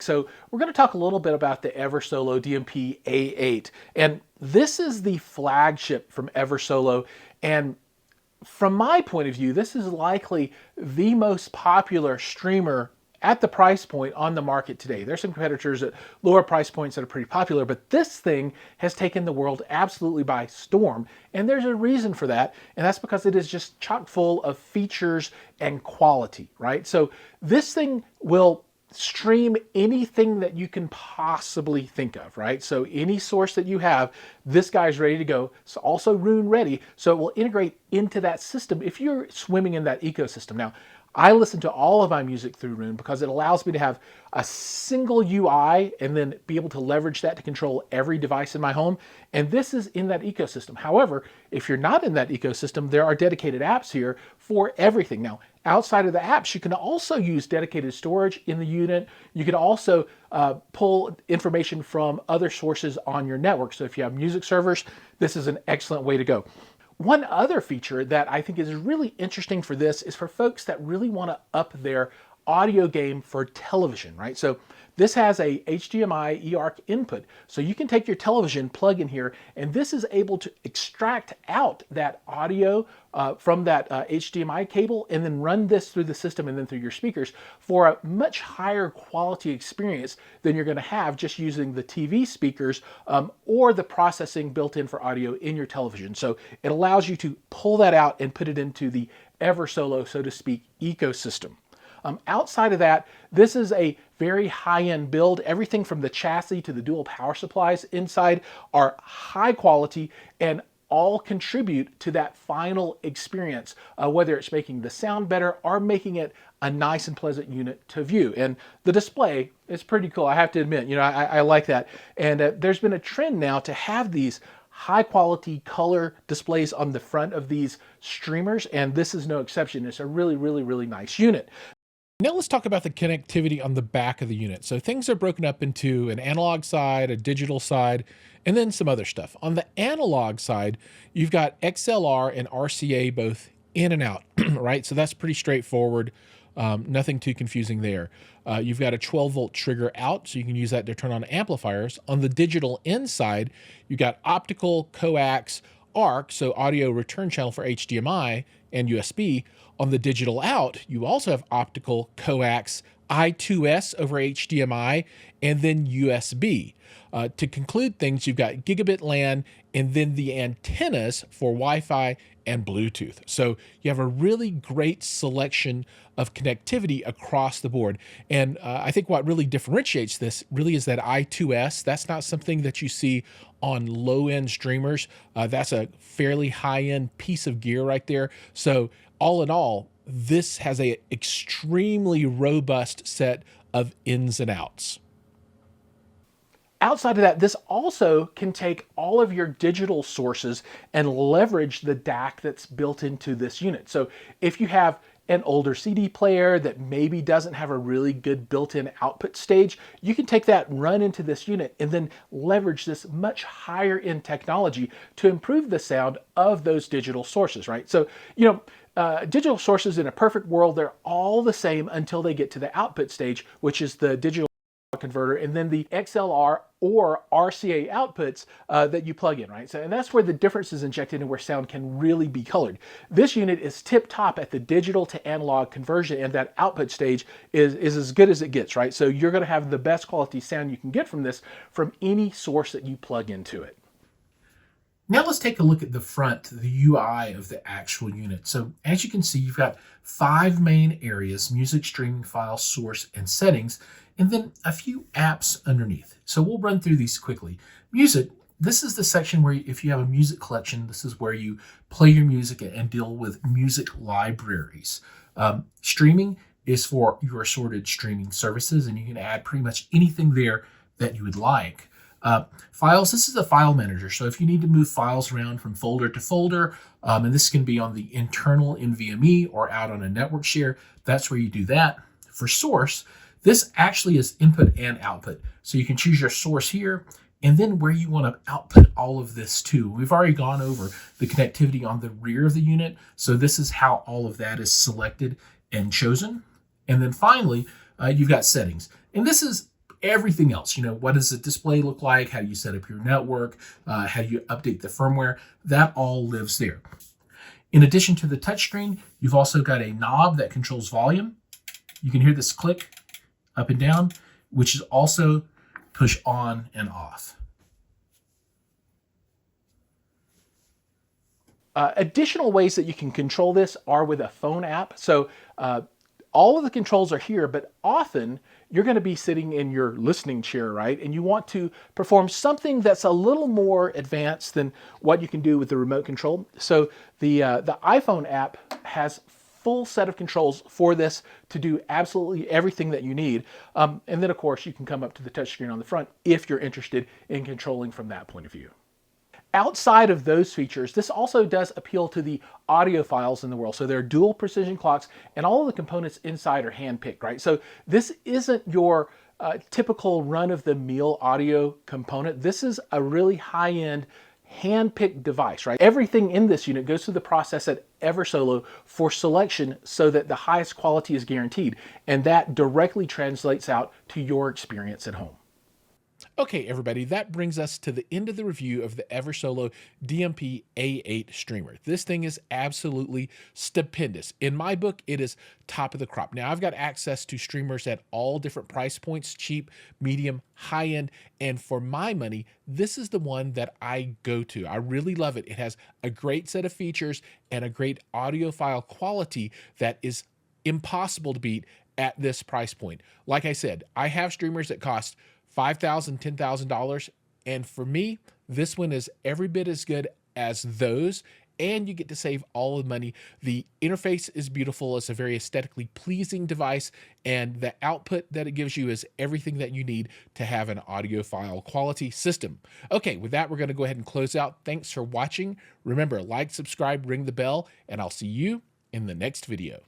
So we're going to talk a little bit about the Eversolo DMP-A8. And this is the flagship from Eversolo. And from my point of view, this is likely the most popular streamer at the price point on the market today. There's some competitors at lower price points that are pretty popular, but this thing has taken the world absolutely by storm. And there's a reason for that, and that's because it is just chock full of features and quality, right? So this thing will stream anything that you can possibly think of, right? So any source that you have, this guy's ready to go. It's also Roon ready, so it will integrate into that system if you're swimming in that ecosystem. Now, I listen to all of my music through Roon because it allows me to have a single UI and then be able to leverage that to control every device in my home. And this is in that ecosystem. However, if you're not in that ecosystem, there are dedicated apps here for everything. Now, outside of the apps, you can also use dedicated storage in the unit. You can also pull information from other sources on your network. So if you have music servers, this is an excellent way to go. One other feature that I think is really interesting for this is for folks that really want to up their audio game for television, right? So this has a HDMI eARC input. So you can take your television, plug in here, and this is able to extract out that audio from that HDMI cable and then run this through the system and then through your speakers for a much higher quality experience than you're going to have just using the TV speakers or the processing built in for audio in your television. So it allows you to pull that out and put it into the Eversolo, so to speak, ecosystem. Outside of that, this is a very high-end build. Everything from the chassis to the dual power supplies inside are high quality and all contribute to that final experience, whether it's making the sound better or making it a nice and pleasant unit to view. And the display is pretty cool, I have to admit. You know, I like that. And there's been a trend now to have these high quality color displays on the front of these streamers, and this is no exception. It's a really, really, really nice unit. Now let's talk about the connectivity on the back of the unit. So things are broken up into an analog side, a digital side, and then some other stuff. On the analog side, you've got XLR and RCA both in and out, right? So that's pretty straightforward. Nothing too confusing there. You've got a 12-volt trigger out, so you can use that to turn on amplifiers. On the digital inside, you've got optical, coax, ARC, so audio return channel for HDMI and USB. On the digital out, you also have optical, coax, I2S over HDMI, and then USB. To conclude things, you've got gigabit LAN and then the antennas for Wi-Fi and Bluetooth. So you have a really great selection of connectivity across the board. And I think what really differentiates this really is that I2S. That's not something that you see on low-end streamers. That's a fairly high-end piece of gear right there. So all in all, this has an extremely robust set of ins and outs. Outside of that, this also can take all of your digital sources and leverage the DAC that's built into this unit. So if you have an older CD player that maybe doesn't have a really good built-in output stage, you can take that, run into this unit, and then leverage this much higher end technology to improve the sound of those digital sources, right? So, you know, digital sources in a perfect world, they're all the same until they get to the output stage, which is the digital converter and then the XLR or RCA outputs that you plug in, right? So, and that's where the difference is injected and where sound can really be colored. This unit is tip top at the digital to analog conversion, and that output stage is as good as it gets, right? So you're going to have the best quality sound you can get from this from any source that you plug into it. Now let's take a look at the front, the UI of the actual unit. So as you can see, you've got 5 main areas: music, streaming, file, source, and settings, and then a few apps underneath. So we'll run through these quickly. Music, this is the section where if you have a music collection, this is where you play your music and deal with music libraries. Streaming is for your assorted streaming services, and you can add pretty much anything there that you would like. Files, this is a file manager. So if you need to move files around from folder to folder, and this can be on the internal NVMe or out on a network share, that's where you do that. For source, this actually is input and output. So you can choose your source here, and then where you want to output all of this to. We've already gone over the connectivity on the rear of the unit. So this is how all of that is selected and chosen. And then finally, you've got settings. And this is everything else. What does the display look like? How do you set up your network? How do you update the firmware? That all lives there. In addition to the touchscreen, you've also got a knob that controls volume. You can hear this click up and down, which is also push on and off. Additional ways that you can control this are with a phone app. So all of the controls are here, but often you're going to be sitting in your listening chair, right? And you want to perform something that's a little more advanced than what you can do with the remote control. So the iPhone app has full set of controls for this to do absolutely everything that you need. And then of course you can come up to the touchscreen on the front if you're interested in controlling from that point of view. Outside of those features, this also does appeal to the audiophiles in the world. So there are dual precision clocks and all of the components inside are hand-picked, right? So this isn't your typical run-of-the-mill audio component. This is a really high-end hand-picked device, right? Everything in this unit goes through the process at Eversolo for selection so that the highest quality is guaranteed. And that directly translates out to your experience at home. Okay, everybody, that brings us to the end of the review of the Eversolo DMP-A8 streamer. This thing is absolutely stupendous. In my book, it is top of the crop. Now, I've got access to streamers at all different price points, cheap, medium, high-end, and for my money, this is the one that I go to. I really love it. It has a great set of features and a great audiophile quality that is impossible to beat at this price point. Like I said, I have streamers that cost $5,000, $10,000. And for me, this one is every bit as good as those. And you get to save all the money. The interface is beautiful. It's a very aesthetically pleasing device. And the output that it gives you is everything that you need to have an audiophile quality system. Okay, with that, we're going to go ahead and close out. Thanks for watching. Remember, like, subscribe, ring the bell, and I'll see you in the next video.